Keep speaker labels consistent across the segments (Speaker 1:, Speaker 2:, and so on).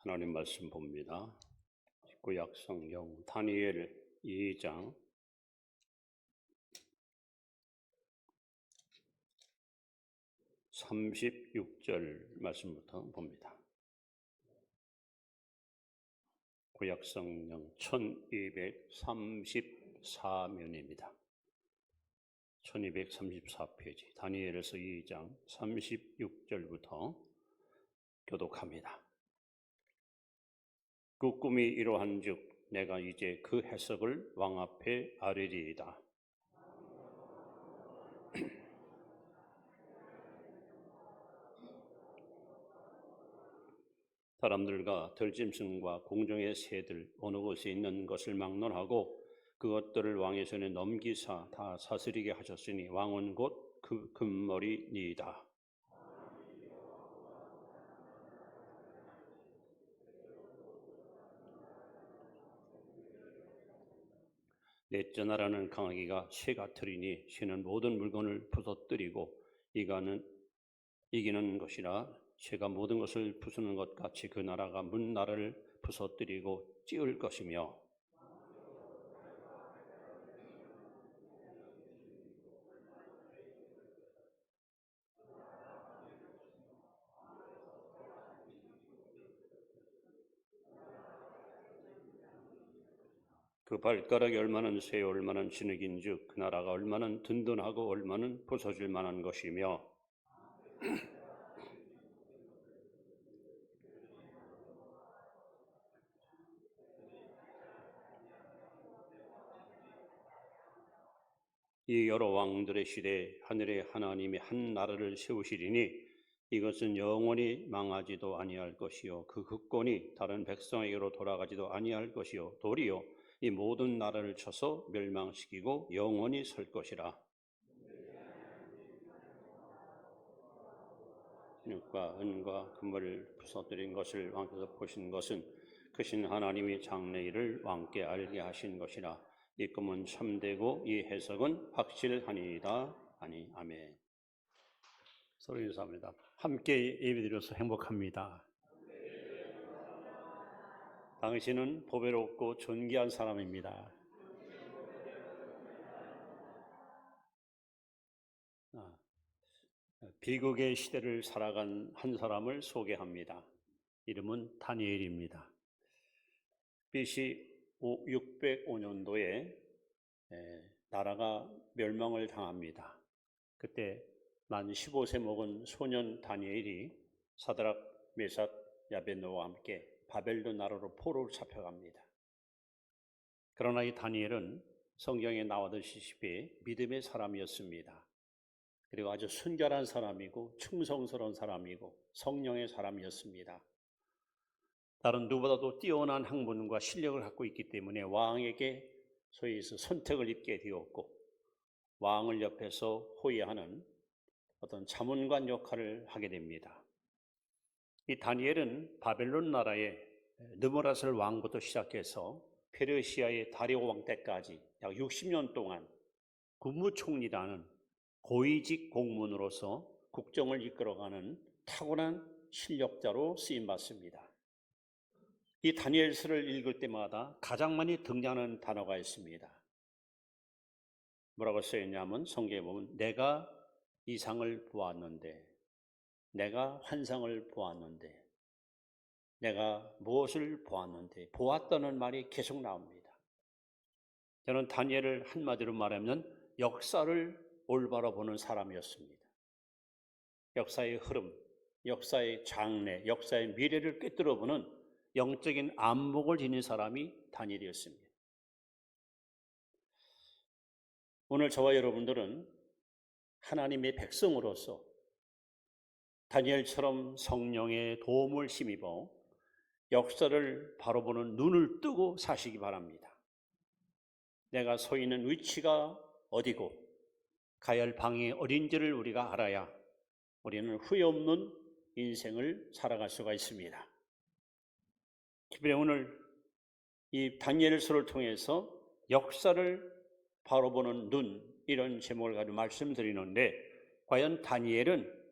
Speaker 1: 하나님 말씀 봅니다. 구약 성경 다니엘 2장 36절 말씀부터 봅니다. 구약 성경 1234면입니다. 1234페이지 다니엘에서 2장 36절부터 교독합니다. 그 꿈이 이러한즉 내가 이제 그 해석을 왕 앞에 아뢰리이다. 사람들과 들짐승과 공중의 새들 어느 곳에 있는 것을 막론하고 그것들을 왕의 손에 넘기사 다 사스리게 하셨으니 왕은 곧 그 금머리니이다. 넷째 나라는 강하기가 새 같으리니 새는 모든 물건을 부서뜨리고 이기는 것이라 새가 모든 것을 부수는 것 같이 그 나라가 문 나라를 부서뜨리고 찌을 것이며 그 발가락이 얼마나 새 얼마나 진흙인즉 그 나라가 얼마나 든든하고 얼마나 부서질 만한 것이며 이 여러 왕들의 시대에 하늘의 하나님이 한 나라를 세우시리니 이것은 영원히 망하지도 아니할 것이요 그 국권이 다른 백성에게로 돌아가지도 아니할 것이요 도리요 이 모든 나라를 쳐서 멸망시키고 영원히 설 것이라. 진흙과 은과 금을 부서뜨린 것을 왕께서 보신 것은 크신 하나님이 장래일을 왕께 알게 하신 것이라. 이 꿈은 참되고 이 해석은 확실하니이다. 아니 아멘. 서로 인사합니다. 함께 예배드려서 행복합니다. 당신은 보배롭고 존귀한 사람입니다. 비극의 시대를 살아간 한 사람을 소개합니다. 이름은 다니엘입니다. BC 605년도에 나라가 멸망을 당합니다. 그때 만 15세 먹은 소년 다니엘이 사드락, 메삭, 야베노와 함께 바벨론 나라로 포로로 잡혀갑니다. 그러나 이 다니엘은 성경에 나와듯이 믿음의 사람이었습니다. 그리고 아주 순결한 사람이고 충성스러운 사람이고 성령의 사람이었습니다. 다른 누구보다도 뛰어난 학문과 실력을 갖고 있기 때문에 왕에게 소위 선택을 입게 되었고 왕을 옆에서 호위하는 어떤 자문관 역할을 하게 됩니다. 이 다니엘은 바벨론 나라의 느부갓네살 왕부터 시작해서 페르시아의 다리오 왕 때까지 약 60년 동안 국무총리라는 고위직 공무원으로서 국정을 이끌어가는 탁월한 실력자로 쓰임받습니다. 이 다니엘서를 읽을 때마다 가장 많이 등장하는 단어가 있습니다. 뭐라고 써있냐면 성경에 보면 내가 이상을 보았는데, 내가 환상을 보았는데, 내가 무엇을 보았는데, 보았다는 말이 계속 나옵니다. 저는 다니엘을 한마디로 말하면 역사를 올바로 보는 사람이었습니다. 역사의 흐름, 역사의 장래, 역사의 미래를 꿰뚫어 보는 영적인 안목을 지닌 사람이 다니엘이었습니다. 오늘 저와 여러분들은 하나님의 백성으로서 다니엘처럼 성령의 도움을 힘입어 역사를 바로 보는 눈을 뜨고 사시기 바랍니다. 내가 서 있는 위치가 어디고 가야 할 방이 어딘지를 우리가 알아야 우리는 후회 없는 인생을 살아갈 수가 있습니다. 특별히 오늘 이 다니엘서를 통해서 역사를 바로 보는 눈, 이런 제목을 가지고 말씀드리는데 과연 다니엘은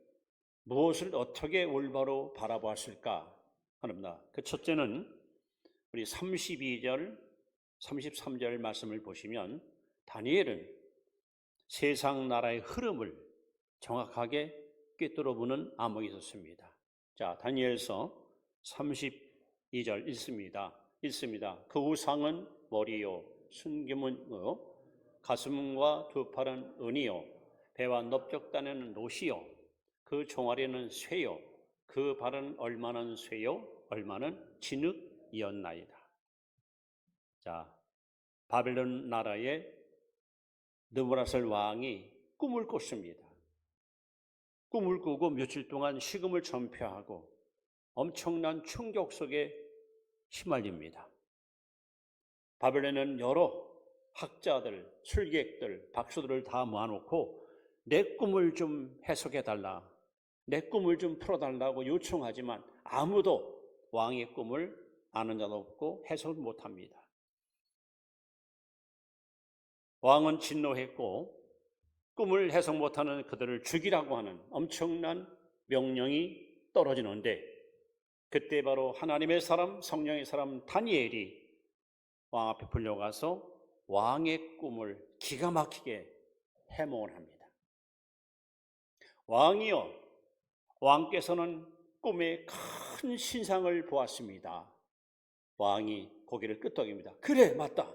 Speaker 1: 무엇을 어떻게 올바로 바라보았을까? 합니다. 그 첫째는 우리 32절, 33절 말씀을 보시면 다니엘은 세상 나라의 흐름을 정확하게 꿰뚫어 보는 암흑이 있었습니다. 자, 다니엘서 32절 읽습니다. 그 우상은 머리요, 순금은요, 가슴과 두 팔은 은이요, 배와 넓적다리는 노시요, 그 종아리는 쇠요, 그 발은 얼마는 쇠요, 얼마는 진흙이었나이다. 자, 바벨론 나라의 느부갓네살 왕이 꿈을 꿨습니다. 꿈을 꾸고 며칠 동안 식음을 전폐하고 엄청난 충격 속에 휘말립니다. 바벨론은 여러 학자들, 술객들, 박수들을 다 모아놓고 내 꿈을 좀 해석해달라, 내 꿈을 좀 풀어달라고 요청하지만 아무도 왕의 꿈을 아는 자도 없고 해석을 못합니다. 왕은 진노했고 꿈을 해석 못하는 그들을 죽이라고 하는 엄청난 명령이 떨어지는데 그때 바로 하나님의 사람, 성령의 사람 다니엘이 왕 앞에 불려가서 왕의 꿈을 기가 막히게 해몽합니다. 왕이여, 왕께서는 꿈에 큰 신상을 보았습니다. 왕이 고개를 끄덕입니다. 그래, 맞다.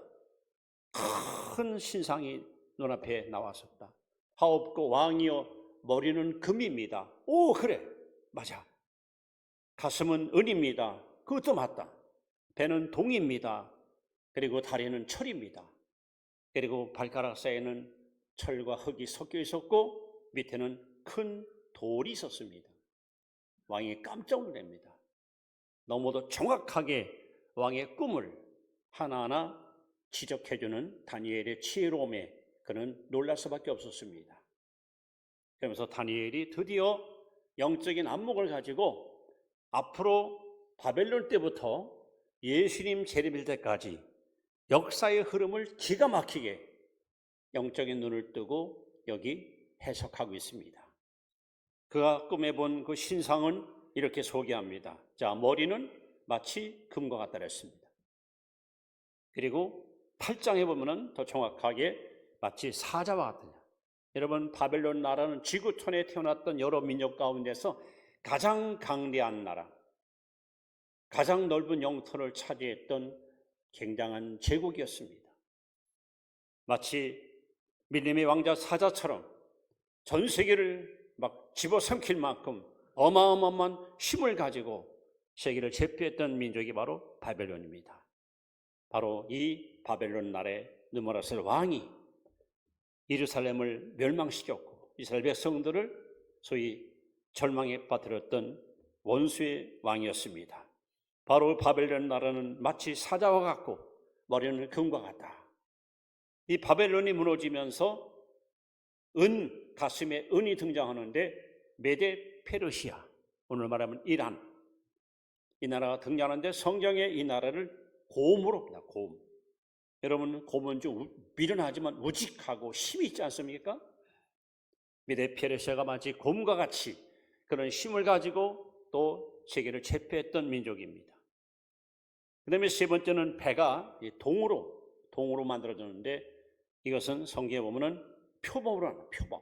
Speaker 1: 큰 신상이 눈앞에 나왔었다. 하옵고 왕이여, 머리는 금입니다. 오, 그래, 맞아. 가슴은 은입니다. 그것도 맞다. 배는 동입니다. 그리고 다리는 철입니다. 그리고 발가락 사이에는 철과 흙이 섞여 있었고 밑에는 큰 돌이 있었습니다. 왕이 깜짝 놀랍니다. 너무도 정확하게 왕의 꿈을 하나하나 지적해주는 다니엘의 지혜로움에 그는 놀랄 수밖에 없었습니다. 그러면서 다니엘이 드디어 영적인 안목을 가지고 앞으로 바벨론 때부터 예수님 재림일 때까지 역사의 흐름을 기가 막히게 영적인 눈을 뜨고 여기 해석하고 있습니다. 그가 꿈에 본 그 신상은 이렇게 소개합니다. 자, 머리는 마치 금과 같다 그랬습니다. 그리고 8장에 보면은 더 정확하게 마치 사자와 같으냐. 여러분, 바벨론 나라는 지구촌에 태어났던 여러 민족 가운데서 가장 강대한 나라, 가장 넓은 영토를 차지했던 굉장한 제국이었습니다. 마치 밀림의 왕자 사자처럼 전 세계를 막 집어삼킬 만큼 어마어마한 힘을 가지고 세계를 제패했던 민족이 바로 바벨론입니다. 바로 이 바벨론 나라의 느부갓네살 왕이 예루살렘을 멸망시켰고 이스라엘 백성들을 소위 절망에 빠뜨렸던 원수의 왕이었습니다. 바로 바벨론 나라는 마치 사자와 같고 머리는 금과 같다. 이 바벨론이 무너지면서 가슴에 은이 등장하는데 메데 페르시아, 오늘 말하면 이란, 이 나라가 등장하는데 성경에 이 나라를 곰으로 봅니다. 곰. 여러분, 곰은 좀 미련하지만 우직하고 힘이 있지 않습니까? 메데 페르시아가 마치 곰과 같이 그런 힘을 가지고 또 세계를 제패했던 민족입니다. 그 다음에 세 번째는 배가 동으로 만들어졌는데 이것은 성경에 보면은 표범으로 하는 표범.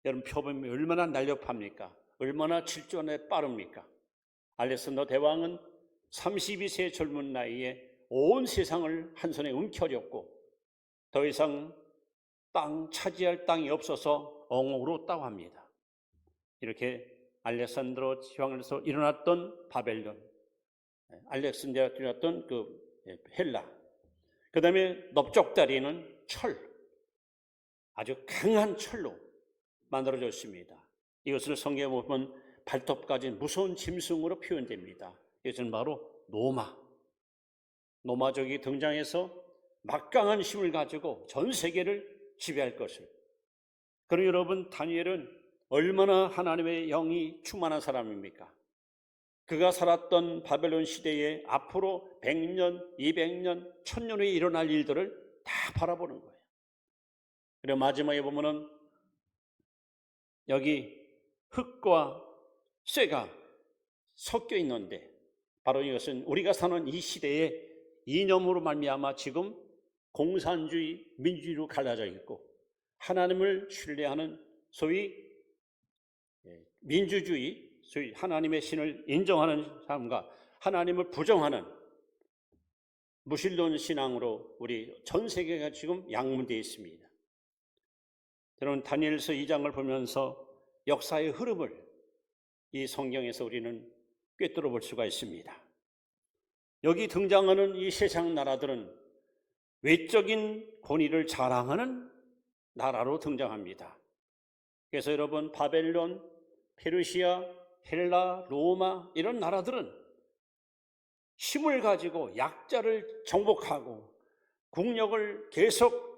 Speaker 1: 여러분, 표범이 얼마나 날렵합니까? 얼마나 질주에 빠릅니까? 알렉산더 대왕은 32세 젊은 나이에 온 세상을 한 손에 움켜쥐었고 더 이상 차지할 땅이 없어서 엉엉울었다고 합니다. 이렇게 알렉산드로 지방에서 일어났던 바벨론, 알렉산드로가 일어났던 헬라, 그 다음에 넓적다리는 아주 강한 철로 만들어졌습니다. 이것을 성경에 보면 발톱까지 무서운 짐승으로 표현됩니다. 이것은 바로 노마족이 등장해서 막강한 힘을 가지고 전 세계를 지배할 것을. 그럼 여러분, 다니엘은 얼마나 하나님의 영이 충만한 사람입니까? 그가 살았던 바벨론 시대에 앞으로 100년, 200년, 1000년 후에 일어날 일들을 다 바라보는 거예요. 그리고 마지막에 보면은 여기 흙과 쇠가 섞여 있는데 바로 이것은 우리가 사는 이 시대의 이념으로 말미암아 지금 공산주의, 민주주의로 갈라져 있고 하나님을 신뢰하는 소위 민주주의, 소위 하나님의 신을 인정하는 사람과 하나님을 부정하는 무신론 신앙으로 우리 전 세계가 지금 양분되어 있습니다. 저는 다니엘서 2장을 보면서 역사의 흐름을 이 성경에서 우리는 꿰뚫어 볼 수가 있습니다. 여기 등장하는 이 세상 나라들은 외적인 권위를 자랑하는 나라로 등장합니다. 그래서 여러분, 바벨론, 페르시아, 헬라, 로마 이런 나라들은 힘을 가지고 약자를 정복하고 국력을 계속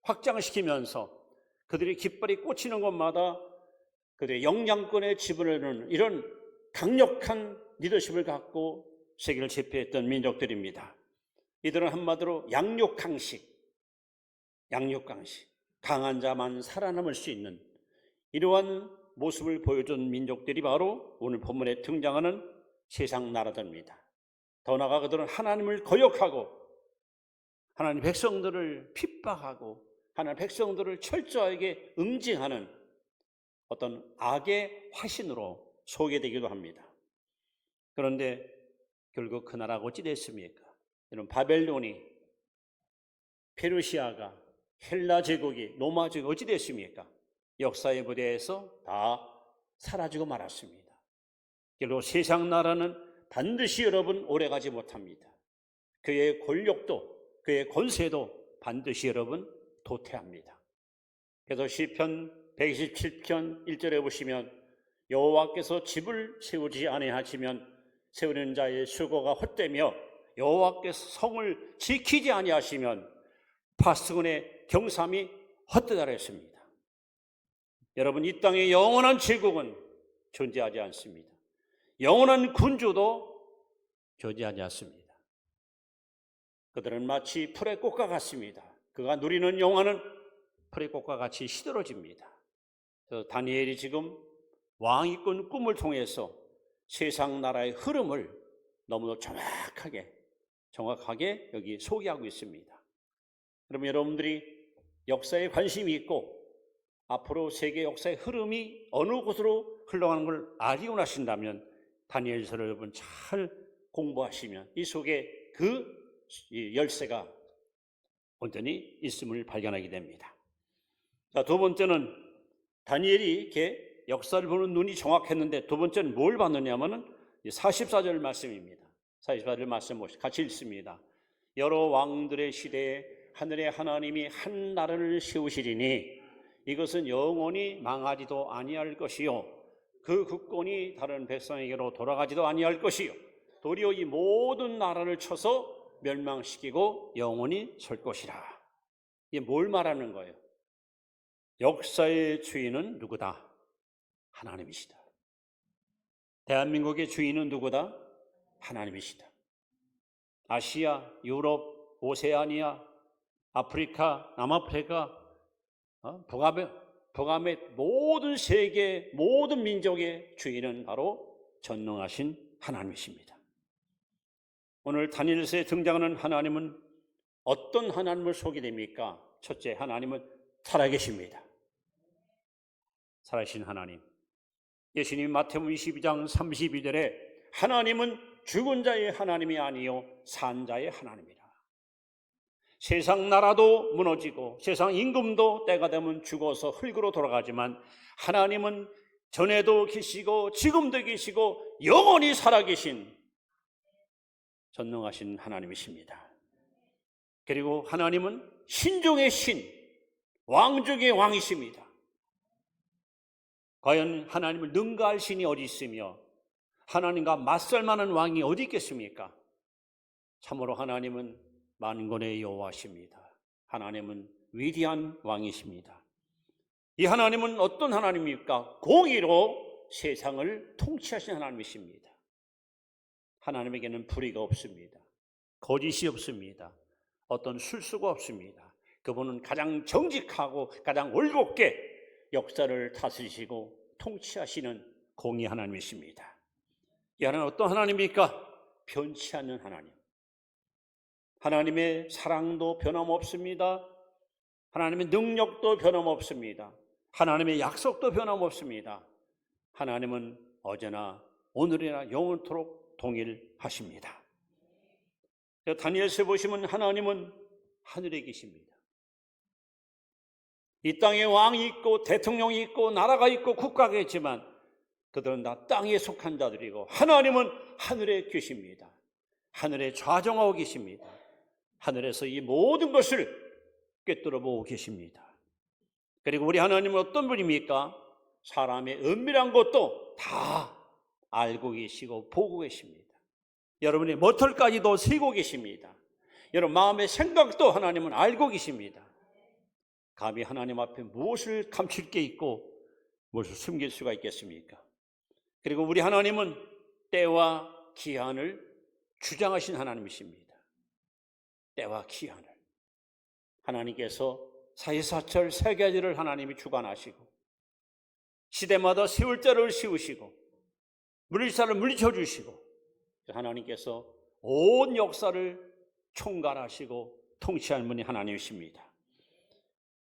Speaker 1: 확장시키면서 그들이 깃발이 꽂히는 곳마다 그들의 영향권에 지불하는 이런 강력한 리더십을 갖고 세계를 제패했던 민족들입니다. 이들은 한마디로 양육강식, 강한 자만 살아남을 수 있는 이러한 모습을 보여준 민족들이 바로 오늘 본문에 등장하는 세상 나라들입니다. 더 나아가 그들은 하나님을 거역하고 하나님 백성들을 핍박하고 하나님 백성들을 철저하게 응징하는 어떤 악의 화신으로 소개되기도 합니다. 그런데 결국 그 나라가 어찌 됐습니까? 이런 바벨론이, 페르시아가, 헬라 제국이, 로마 제국이 어찌 됐습니까? 역사의 무대에서 다 사라지고 말았습니다. 결국 세상 나라는 반드시 여러분 오래가지 못합니다. 그의 권력도 그의 권세도 반드시 여러분 도태합니다. 그래서 시편 127편 1절에 보시면 여호와께서 집을 세우지 아니하시면 세우는 자의 수고가 헛되며 여호와께서 성을 지키지 아니하시면 파수꾼의 경삼이 헛되다 했습니다. 여러분, 이 땅에 영원한 제국은 존재하지 않습니다. 영원한 군주도 존재하지 않습니다. 그들은 마치 풀의 꽃과 같습니다. 그가 누리는 영화는 풀의 꽃과 같이 시들어집니다. 그래서 다니엘이 지금 왕이 꾼 꿈을 통해서 세상 나라의 흐름을 너무도 정확하게 여기 소개하고 있습니다. 그러면 여러분들이 역사에 관심이 있고 앞으로 세계 역사의 흐름이 어느 곳으로 흘러가는 걸 알고 나신다면 다니엘서를 여러분 잘 공부하시면 이 속에 그 열쇠가 온전히 있음을 발견하게 됩니다. 자, 두 번째는 다니엘이 이렇게 역사를 보는 눈이 정확했는데 두 번째는 뭘 봤느냐면은 44절 말씀입니다. 44절 말씀 같이 읽습니다. 여러 왕들의 시대에 하늘의 하나님이 한 나라를 세우시리니 이것은 영원히 망하지도 아니할 것이요 그 국권이 다른 백성에게로 돌아가지도 아니할 것이요 도리어 이 모든 나라를 쳐서 멸망시키고 영원히 설 것이라. 이게 뭘 말하는 거예요? 역사의 주인은 누구다? 하나님이시다. 대한민국의 주인은 누구다? 하나님이시다. 아시아, 유럽, 오세아니아, 아프리카, 남아프리카, 북아메 모든 세계 모든 민족의 주인은 바로 전능하신 하나님이십니다. 오늘 다니엘서에 등장하는 하나님은 어떤 하나님을 소개됩니까? 첫째, 하나님은 살아계십니다. 살아계신 하나님. 예수님이 마태복음 22장 32절에 하나님은 죽은 자의 하나님이 아니요 산 자의 하나님이라. 세상 나라도 무너지고 세상 임금도 때가 되면 죽어서 흙으로 돌아가지만 하나님은 전에도 계시고 지금도 계시고 영원히 살아계신 전능하신 하나님이십니다. 그리고 하나님은 신중의 신, 왕 중의 왕이십니다. 과연 하나님을 능가할 신이 어디 있으며 하나님과 맞설 만한 왕이 어디 있겠습니까? 참으로 하나님은 만군의 여호와십니다. 하나님은 위대한 왕이십니다. 이 하나님은 어떤 하나님입니까? 공의로 세상을 통치하신 하나님이십니다. 하나님에게는 불의가 없습니다. 거짓이 없습니다. 어떤 술수가 없습니다. 그분은 가장 정직하고 가장 올곧게 역사를 다스리시고 통치하시는 공의 하나님이십니다. 이 하나님은 어떤 하나님입니까? 변치 않는 하나님. 하나님의 사랑도 변함없습니다. 하나님의 능력도 변함없습니다. 하나님의 약속도 변함없습니다. 하나님은 어제나 오늘이나 영원토록 동일하십니다. 다니엘서에 보시면 하나님은 하늘에 계십니다. 이 땅에 왕이 있고 대통령이 있고 나라가 있고 국가가 있지만 그들은 다 땅에 속한 자들이고 하나님은 하늘에 계십니다. 하늘에 좌정하고 계십니다. 하늘에서 이 모든 것을 꿰뚫어 보고 계십니다. 그리고 우리 하나님은 어떤 분입니까? 사람의 은밀한 것도 다 알고 계시고 보고 계십니다. 여러분의 머털까지도 세고 계십니다. 여러분 마음의 생각도 하나님은 알고 계십니다. 감히 하나님 앞에 무엇을 감출 게 있고 무엇을 숨길 수가 있겠습니까? 그리고 우리 하나님은 때와 기한을 주장하신 하나님이십니다. 때와 기한을. 하나님께서 사시사철 세 가지를 하나님이 주관하시고 시대마다 세울 때를 세우시고 물리사를 물리쳐 주시고 하나님께서 온 역사를 총괄하시고 통치하는 분이 하나님이십니다.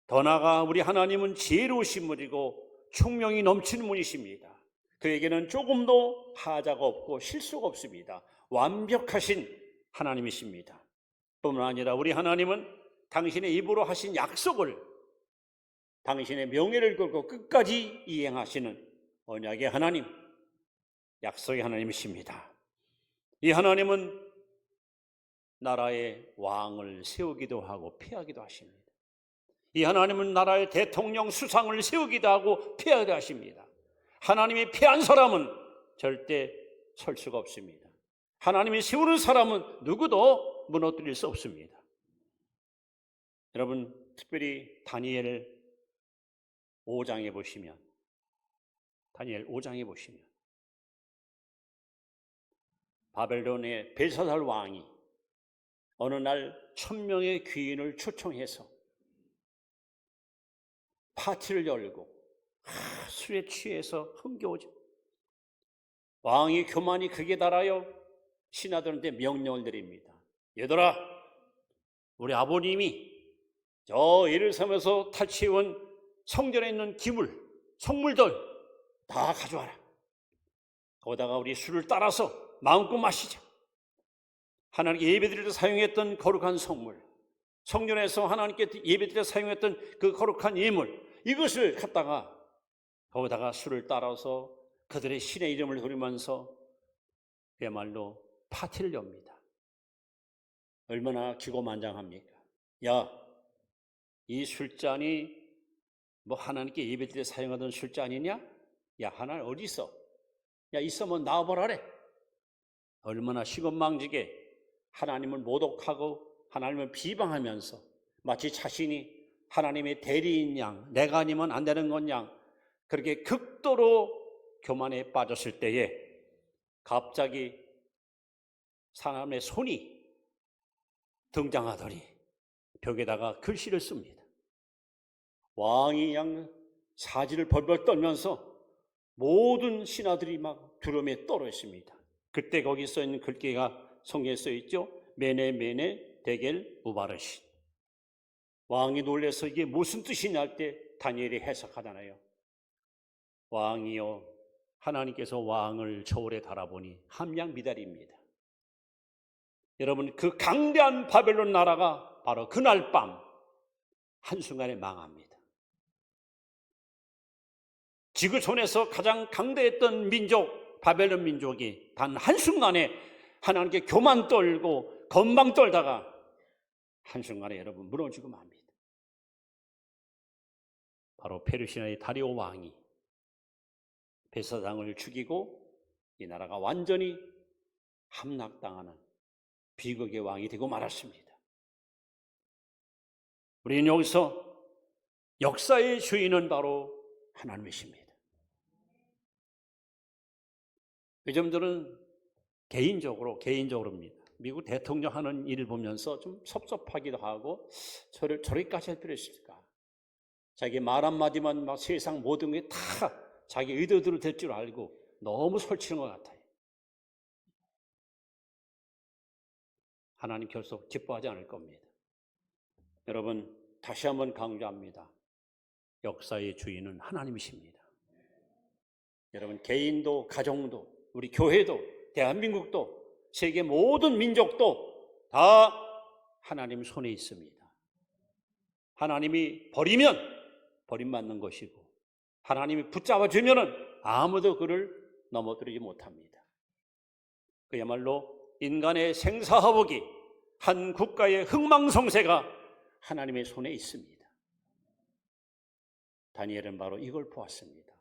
Speaker 1: 더 나아가 우리 하나님은 지혜로우신 분이고 총명이 넘치는 분이십니다. 그에게는 조금도 하자가 없고 실수가 없습니다. 완벽하신 하나님이십니다. 뿐만 아니라 우리 하나님은 당신의 입으로 하신 약속을 당신의 명예를 걸고 끝까지 이행하시는 언약의 하나님, 약속의 하나님이십니다. 이 하나님은 나라의 왕을 세우기도 하고 폐하기도 하십니다. 이 하나님은 나라의 대통령 수상을 세우기도 하고 폐하기도 하십니다. 하나님이 폐한 사람은 절대 설 수가 없습니다. 하나님이 세우는 사람은 누구도 무너뜨릴 수 없습니다. 여러분 특별히 다니엘 5장에 보시면 바벨론의 벨사살 왕이 어느 날 1000명의 귀인을 초청해서 파티를 열고 술에 취해서 흥겨우죠. 왕이 교만이 극에 달하여 신하들한테 명령을 내립니다. 얘들아, 우리 아버님이 저 예루살렘에서 탈취해온 성전에 있는 기물, 성물들 다 가져와라. 거기다가 우리 술을 따라서 마음껏 마시자. 하나님께 예배드릴 때 사용했던 거룩한 성물, 성전에서 하나님께 예배드릴 때 사용했던 그 거룩한 예물, 이것을 갖다가 거기다가 술을 따라서 그들의 신의 이름을 부르면서 그야말로 파티를 엽니다. 얼마나 기고만장합니까? 야, 이 술잔이 뭐 하나님께 예배드릴 때 사용하던 술잔이냐? 야, 하나님 어디 있어? 야, 있으면 나와보라래. 얼마나 시건망지게 하나님을 모독하고 하나님을 비방하면서 마치 자신이 하나님의 대리인 양, 내가 아니면 안 되는 건 양, 그렇게 극도로 교만에 빠졌을 때에 갑자기 사람의 손이 등장하더니 벽에다가 글씨를 씁니다. 왕이 양 사지를 벌벌 떨면서 모든 신하들이 막 두려움에 떨어 있습니다. 그때 거기 써 있는 글귀가 성경에 써 있죠. 메네 메네 데겔 우바르신. 왕이 놀라서 이게 무슨 뜻이냐 할 때 다니엘이 해석하잖아요. 왕이요, 하나님께서 왕을 저울에 달아보니 함량 미달입니다. 여러분, 그 강대한 바벨론 나라가 바로 그날 밤 한순간에 망합니다. 지구촌에서 가장 강대했던 민족, 바벨론 민족이 단 한순간에 하나님께 교만 떨고 건방 떨다가 한순간에 여러분 무너지고 맙니다. 바로 페르시아의 다리오 왕이 벨사장을 죽이고 이 나라가 완전히 함락당하는 비극의 왕이 되고 말았습니다. 우리는 여기서 역사의 주인은 바로 하나님이십니다. 요즘들은 개인적으로입니다. 미국 대통령 하는 일을 보면서 좀 섭섭하기도 하고 저렇게까지 할 필요 있을까? 자기 말 한마디만 막 세상 모든 게 다 자기 의도대로 될 줄 알고 너무 설치는 것 같아요. 하나님 결코 기뻐하지 않을 겁니다. 여러분, 다시 한번 강조합니다. 역사의 주인은 하나님이십니다. 여러분, 개인도 가정도 우리 교회도 대한민국도 세계 모든 민족도 다 하나님 손에 있습니다. 하나님이 버리면 버림받는 것이고 하나님이 붙잡아주면 아무도 그를 넘어뜨리지 못합니다. 그야말로 인간의 생사화복이 한 국가의 흥망성쇠가 하나님의 손에 있습니다. 다니엘은 바로 이걸 보았습니다.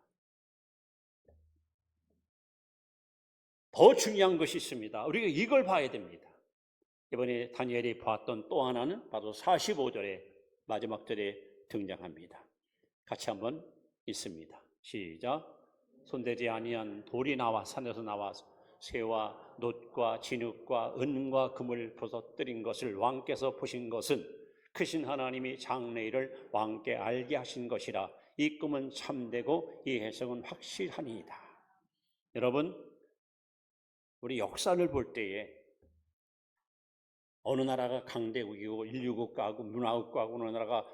Speaker 1: 더 중요한 것이 있습니다. 우리가 이걸 봐야 됩니다. 이번에 다니엘이 봤던 또 하나는 바로 45절의 마지막 절에 등장합니다. 같이 한번 읽습니다. 시작. 손대지 아니한 돌이 나와 산에서 나와 쇠와 놋과 진흙과 은과 금을 부서뜨린 것을 왕께서 보신 것은 크신 하나님이 장래일을 왕께 알게 하신 것이라. 이 꿈은 참되고 이 해석은 확실하니이다. 여러분, 우리 역사를 볼 때에 어느 나라가 강대국이고 인류국가고 문화국가고 어느 나라가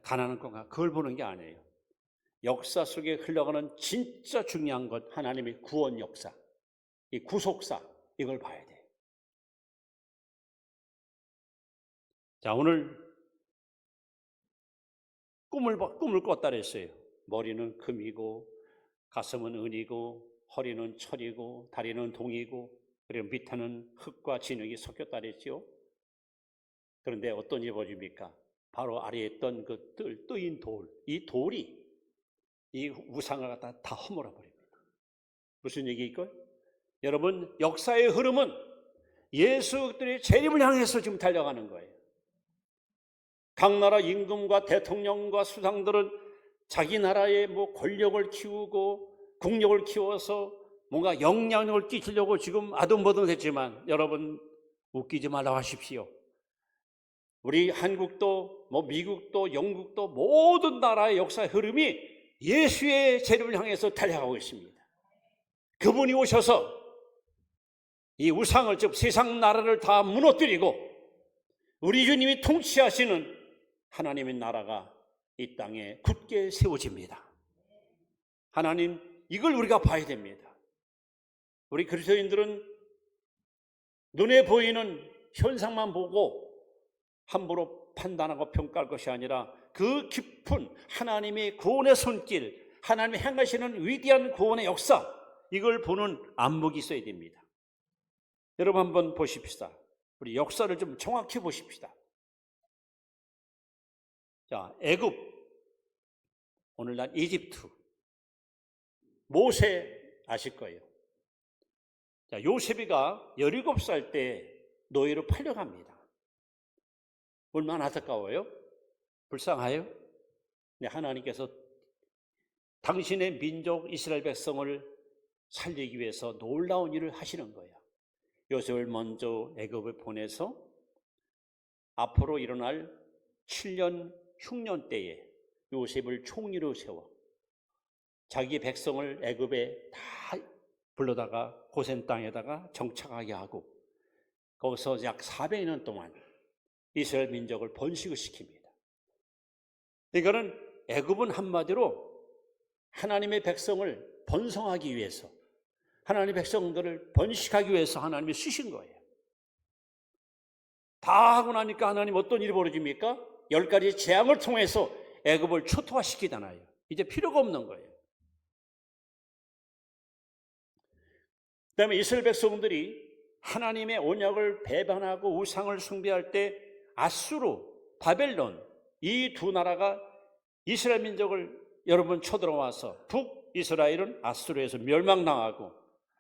Speaker 1: 가난한 국가 그걸 보는 게 아니에요. 역사 속에 흘러가는 진짜 중요한 것, 하나님의 구원 역사, 이 구속사, 이걸 봐야 돼. 자, 오늘 꿈을 꿨다 그랬어요. 머리는 금이고 가슴은 은이고 허리는 철이고 다리는 동이고 그리고 밑에는 흙과 진흙이 섞였다 그랬죠. 그런데 어떤 일이 벌어집니까? 바로 아래에 있던 그 뜨인 돌, 이 돌이 이 우상을 갖다 다 허물어 버립니다. 무슨 얘기일까요? 여러분, 역사의 흐름은 예수들의 재림을 향해서 지금 달려가는 거예요. 각 나라 임금과 대통령과 수상들은 자기 나라의 권력을 키우고 국력을 키워서 뭔가 영향력을 끼치려고 지금 아둥바둥했지만 여러분, 웃기지 말라고 하십시오. 우리 한국도 미국도 영국도 모든 나라의 역사의 흐름이 예수의 재림을 향해서 달려가고 있습니다. 그분이 오셔서 이 우상을, 즉 세상 나라를 다 무너뜨리고 우리 주님이 통치하시는 하나님의 나라가 이 땅에 굳게 세워집니다. 하나님, 이걸 우리가 봐야 됩니다. 우리 그리스도인들은 눈에 보이는 현상만 보고 함부로 판단하고 평가할 것이 아니라 그 깊은 하나님의 구원의 손길, 하나님이 행하시는 위대한 구원의 역사, 이걸 보는 안목이 있어야 됩니다. 여러분 한번 보십시다. 우리 역사를 좀 정확히 보십시다. 자, 애굽, 오늘날 이집트, 모세 아실 거예요. 자, 요셉이가 17살 때 노예로 팔려갑니다. 얼마나 안타까워요? 불쌍해요? 네, 하나님께서 당신의 민족 이스라엘 백성을 살리기 위해서 놀라운 일을 하시는 거예요. 요셉을 먼저 애굽에 보내서 앞으로 일어날 7년 흉년 때에 요셉을 총리로 세워 자기 백성을 애굽에 다 불러다가 고센 땅에다가 정착하게 하고 거기서 약 400년 동안 이스라엘 민족을 번식을 시킵니다. 이거는 애굽은 한마디로 하나님의 백성을 번성하기 위해서, 하나님의 백성들을 번식하기 위해서 하나님이 쓰신 거예요. 다 하고 나니까 하나님 어떤 일이 벌어집니까? 10가지 재앙을 통해서 애굽을 초토화시키잖아요. 이제 필요가 없는 거예요. 그다음에 이스라엘 백성들이 하나님의 언약을 배반하고 우상을 숭배할 때 아수르, 바벨론, 이 두 나라가 이스라엘 민족을 여러분 쳐들어와서 북이스라엘은 아수르에서 멸망당하고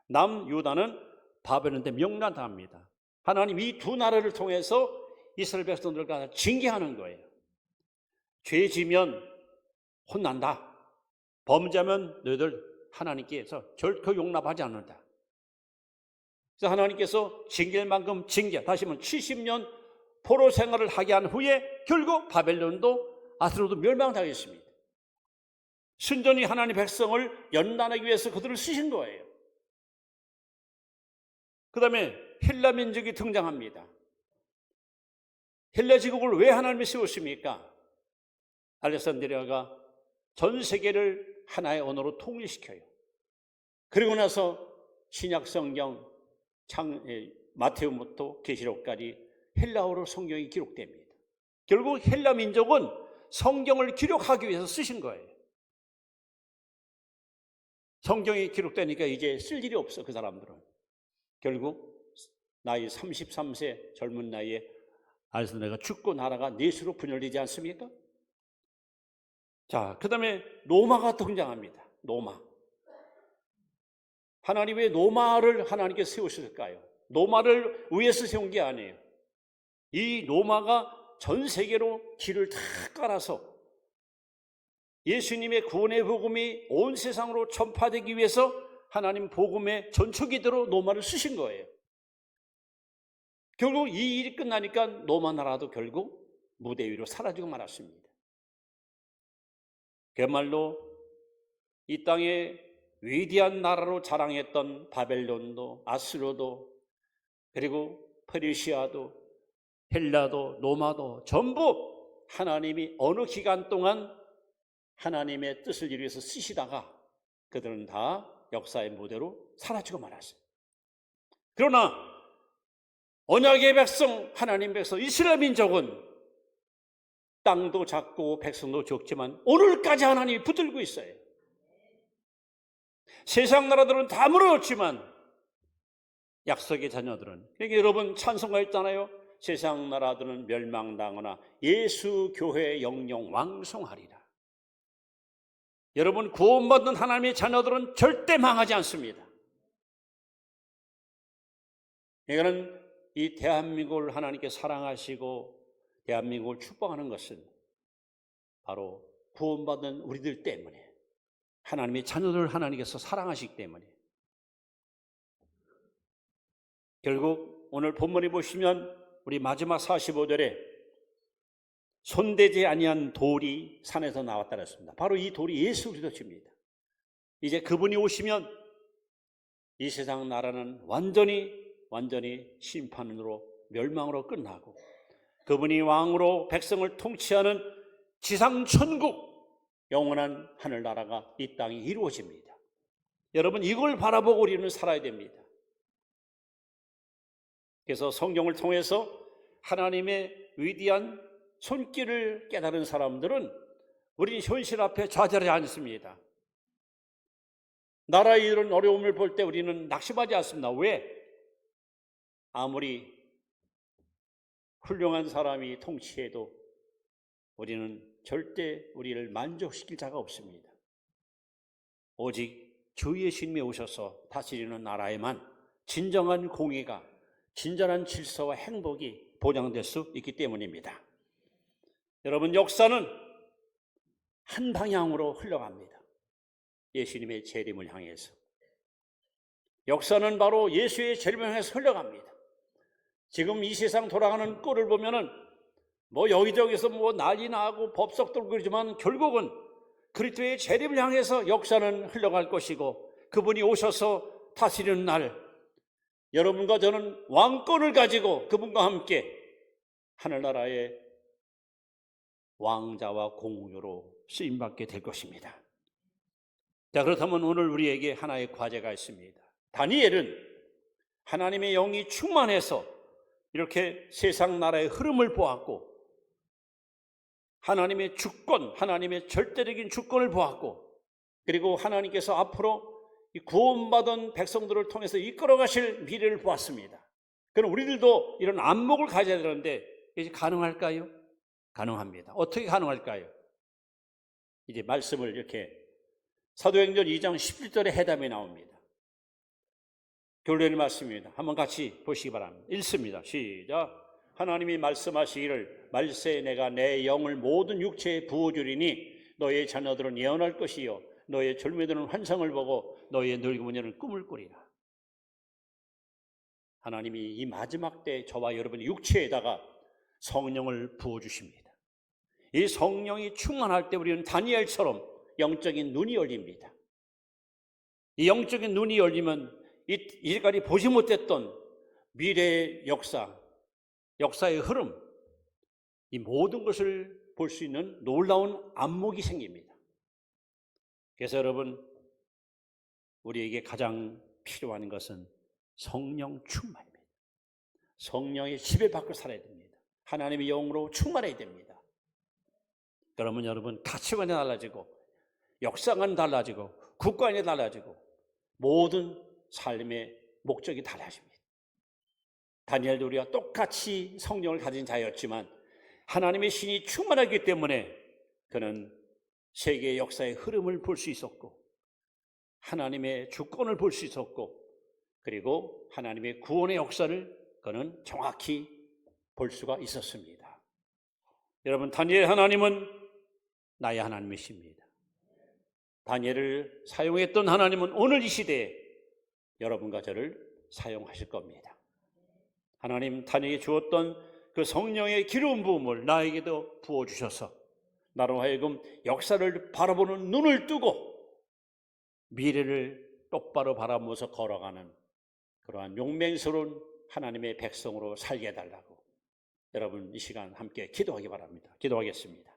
Speaker 1: 남유다는 바벨론한테 명난당합니다. 하나님 이 두 나라를 통해서 이스라엘 백성들과 징계하는 거예요. 죄 지면 혼난다. 범죄하면 너희들 하나님께서 결코 용납하지 않는다. 그래서 하나님께서 징계할 만큼 징계, 다시 말하면 70년 포로 생활을 하게 한 후에 결국 바벨론도 아수르도 멸망당했습니다. 순전히 하나님의 백성을 연단하기 위해서 그들을 쓰신 거예요. 그 다음에 헬라 민족이 등장합니다. 헬라 제국을 왜 하나님이 세웠습니까? 알렉산드리아가 전 세계를 하나의 언어로 통일시켜요. 그리고 나서 신약 성경 마태복음부터 계시록까지 헬라어로 성경이 기록됩니다. 결국 헬라 민족은 성경을 기록하기 위해서 쓰신 거예요. 성경이 기록되니까 이제 쓸 일이 없어, 그 사람들은. 결국 나이 33세 젊은 나이에 알렉산드리아가 죽고 나라가 넷으로 분열되지 않습니까? 자, 그 다음에 로마가 등장합니다. 로마. 하나님 왜 로마를 하나님께 세우셨을까요? 로마를 위해서 세운 게 아니에요. 이 로마가 전 세계로 길을 다 깔아서 예수님의 구원의 복음이 온 세상으로 전파되기 위해서 하나님 복음의 전초기대로 로마를 쓰신 거예요. 결국 이 일이 끝나니까 로마 나라도 결국 무대 위로 사라지고 말았습니다. 그야말로 이 땅에 위대한 나라로 자랑했던 바벨론도, 아수르도, 그리고 페르시아도, 헬라도, 로마도 전부 하나님이 어느 기간 동안 하나님의 뜻을 이루기 위해서 쓰시다가 그들은 다 역사의 무대로 사라지고 말았어요. 그러나 언약의 백성, 하나님 백성, 이스라엘 민족은 땅도 작고 백성도 적지만 오늘까지 하나님이 붙들고 있어요. 세상 나라들은 다 무너졌지만 약속의 자녀들은, 그러니까 여러분 찬송가였잖아요. 세상 나라들은 멸망당하나 예수 교회 영영 왕성하리라. 여러분, 구원받는 하나님의 자녀들은 절대 망하지 않습니다. 이거는 이 대한민국을 하나님께 사랑하시고 대한민국을 축복하는 것은 바로 구원받은 우리들 때문에, 하나님의 자녀들을 하나님께서 사랑하시기 때문에. 결국 오늘 본문에 보시면 우리 마지막 45절에 손대지 아니한 돌이 산에서 나왔다 그랬습니다. 바로 이 돌이 예수 그리스도십니다. 이제 그분이 오시면 이 세상 나라는 완전히 심판으로, 멸망으로 끝나고 그분이 왕으로 백성을 통치하는 지상 천국, 영원한 하늘나라가 이 땅에 이루어집니다. 여러분, 이걸 바라보고 우리는 살아야 됩니다. 그래서 성경을 통해서 하나님의 위대한 손길을 깨달은 사람들은 우리 현실 앞에 좌절하지 않습니다. 나라의 이런 어려움을 볼 때 우리는 낙심하지 않습니다. 왜? 아무리 훌륭한 사람이 통치해도 우리는 절대 우리를 만족시킬 자가 없습니다. 오직 주 예수님이 오셔서 다스리는 나라에만 진정한 공의가, 진정한 질서와 행복이 보장될 수 있기 때문입니다. 여러분, 역사는 한 방향으로 흘러갑니다. 예수님의 재림을 향해서. 역사는 바로 예수의 재림을 향해서 흘러갑니다. 지금 이 세상 돌아가는 꼴을 보면은 여기저기서 난리 나고 법석 돌고 그러지만 결국은 그리스도의 재림을 향해서 역사는 흘러갈 것이고, 그분이 오셔서 다스리는 날 여러분과 저는 왕권을 가지고 그분과 함께 하늘나라의 왕자와 공유로 쓰임받게 될 것입니다. 자, 그렇다면 오늘 우리에게 하나의 과제가 있습니다. 다니엘은 하나님의 영이 충만해서 이렇게 세상 나라의 흐름을 보았고, 하나님의 주권, 하나님의 절대적인 주권을 보았고, 그리고 하나님께서 앞으로 이 구원받은 백성들을 통해서 이끌어 가실 미래를 보았습니다. 그럼 우리들도 이런 안목을 가져야 되는데 이제 가능할까요? 가능합니다. 어떻게 가능할까요? 이제 말씀을 이렇게 사도행전 2장 11절에 해답이 나옵니다. 결론의 말씀입니다. 한번 같이 보시기 바랍니다. 읽습니다. 시작. 하나님이 말씀하시기를 말세 내가 내 영을 모든 육체에 부어주리니 너의 자녀들은 예언할 것이요 너의 젊은이들은 환상을 보고 너의 늙은이들은 꿈을 꾸리라. 하나님이 이 마지막 때 저와 여러분의 육체에다가 성령을 부어주십니다. 이 성령이 충만할 때 우리는 다니엘처럼 영적인 눈이 열립니다. 이 영적인 눈이 열리면 이제까지 보지 못했던 미래의 역사의 흐름, 이 모든 것을 볼 수 있는 놀라운 안목이 생깁니다. 그래서 여러분, 우리에게 가장 필요한 것은 성령 충만입니다. 성령의 지배받고 살아야 됩니다. 하나님의 영으로 충만해야 됩니다. 그러면 여러분, 가치관이 달라지고 역사관이 달라지고 국관이 달라지고 모든 삶의 목적이 달라집니다. 다니엘도 우리가 똑같이 성령을 가진 자였지만 하나님의 신이 충만하기 때문에 그는 세계의 역사의 흐름을 볼 수 있었고 하나님의 주권을 볼 수 있었고 그리고 하나님의 구원의 역사를 그는 정확히 볼 수가 있었습니다. 여러분, 다니엘 하나님은 나의 하나님이십니다. 다니엘을 사용했던 하나님은 오늘 이 시대에 여러분과 저를 사용하실 겁니다. 하나님, 다니엘에게 주었던 그 성령의 기름 부음을 나에게도 부어주셔서 나로 하여금 역사를 바라보는 눈을 뜨고 미래를 똑바로 바라보면서 걸어가는 그러한 용맹스러운 하나님의 백성으로 살게 해달라고 여러분 이 시간 함께 기도하기 바랍니다. 기도하겠습니다.